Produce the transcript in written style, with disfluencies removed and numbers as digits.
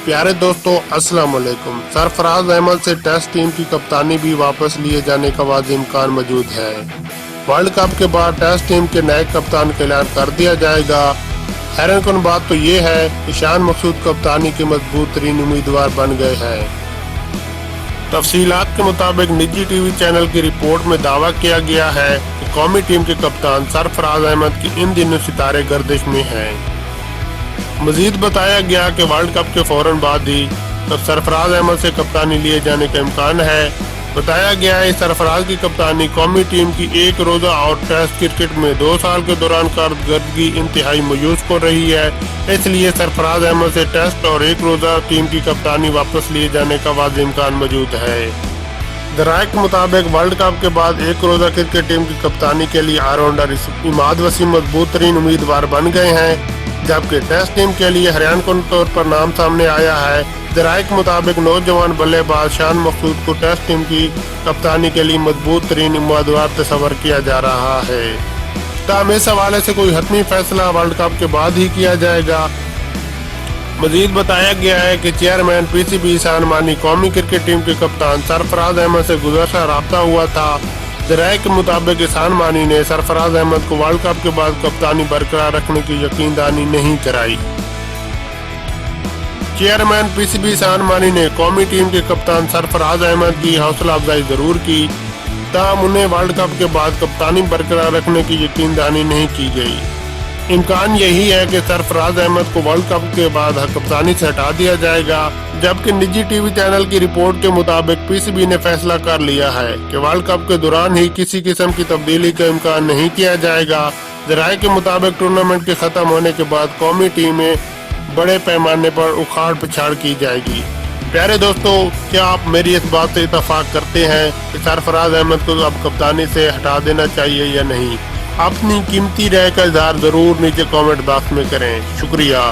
پیارے دوستو السلام علیکم۔ سرفراز احمد سے ٹیسٹ ٹیم کی کپتانی بھی واپس لیے جانے کا واضح امکان موجود ہے۔ ورلڈ کپ کے بعد ٹیسٹ ٹیم کے نئے کپتان کا اعلان کر دیا جائے گا۔ حیران کن بات تو یہ ہے کہ شان مقصود کپتانی کے مضبوط ترین امیدوار بن گئے ہیں۔ تفصیلات کے مطابق نجی ٹی وی چینل کی رپورٹ میں دعویٰ کیا گیا ہے کہ قومی ٹیم کے کپتان سرفراز احمد کی ان دنوں ستارے گردش میں ہیں۔ مزید بتایا گیا کہ ورلڈ کپ کے فوراً بعد ہی سرفراز احمد سے کپتانی لیے جانے کا امکان ہے۔ بتایا گیا ہے سرفراز کی کپتانی قومی ٹیم کی ایک روزہ اور ٹیسٹ کرکٹ میں 2 سال کے دوران کارکردگی انتہائی مایوس کر رہی ہے، اس لیے سرفراز احمد سے ٹیسٹ اور ایک روزہ ٹیم کی کپتانی واپس لیے جانے کا واضح امکان موجود ہے۔ ذرائع کے مطابق ورلڈ کپ کے بعد ایک روزہ کرکٹ ٹیم کی کپتانی کے لیے آل راؤنڈر اماد وسیم مضبوط ترین امیدوار بن گئے ہیں، جبکہ ٹیسٹ ٹیم کے لیے حیران کن طور پر نام سامنے آیا ہے۔ ذرائع کے مطابق نوجوان بلے باز شان مقصود کو ٹیسٹ ٹیم کی کپتانی کے لیے مضبوط ترین امیدوار تصور کیا جا رہا ہے۔ تاہم اس حوالے سے کوئی حتمی فیصلہ ورلڈ کپ کے بعد ہی کیا جائے گا۔ مزید بتایا گیا ہے کہ chairman P C B Ehsan Mani قومی کرکٹ ٹیم کے کپتان سرفراز احمد سے گزشتہ رابطہ ہوا تھا۔ ذرائع کے مطابق احسان مانی نے سرفراز احمد کو ورلڈ کپ کے بعد کپتانی برقرار رکھنے کی یقین دہانی نہیں کرائی۔ Chairman P C B Ehsan Mani نے قومی ٹیم کے کپتان سرفراز احمد کی حوصلہ افزائی ضرور کی، تاہم انہیں ورلڈ کپ کے بعد کپتانی برقرار رکھنے کی یقین دہانی نہیں کی گئی۔ امکان یہی ہے کہ سرفراز احمد کو ورلڈ کپ کے بعد کپتانی سے ہٹا دیا جائے گا، جبکہ نجی ٹی وی چینل کی رپورٹ کے مطابق پی سی بی نے فیصلہ کر لیا ہے کہ ورلڈ کپ کے دوران ہی کسی قسم کی تبدیلی کا امکان نہیں کیا جائے گا۔ ذرائع کے مطابق ٹورنامنٹ کے ختم ہونے کے بعد قومی ٹیمیں بڑے پیمانے پر اکھاڑ پچھاڑ کی جائے گی۔ پیارے دوستو، کیا آپ میری اس بات سے اتفاق کرتے ہیں کہ سرفراز احمد کو اب کپتانی سے ہٹا دینا چاہیے یا نہیں؟ اپنی قیمتی رائے کا اظہار ضرور نیچے کامنٹ باکس میں کریں۔ شکریہ۔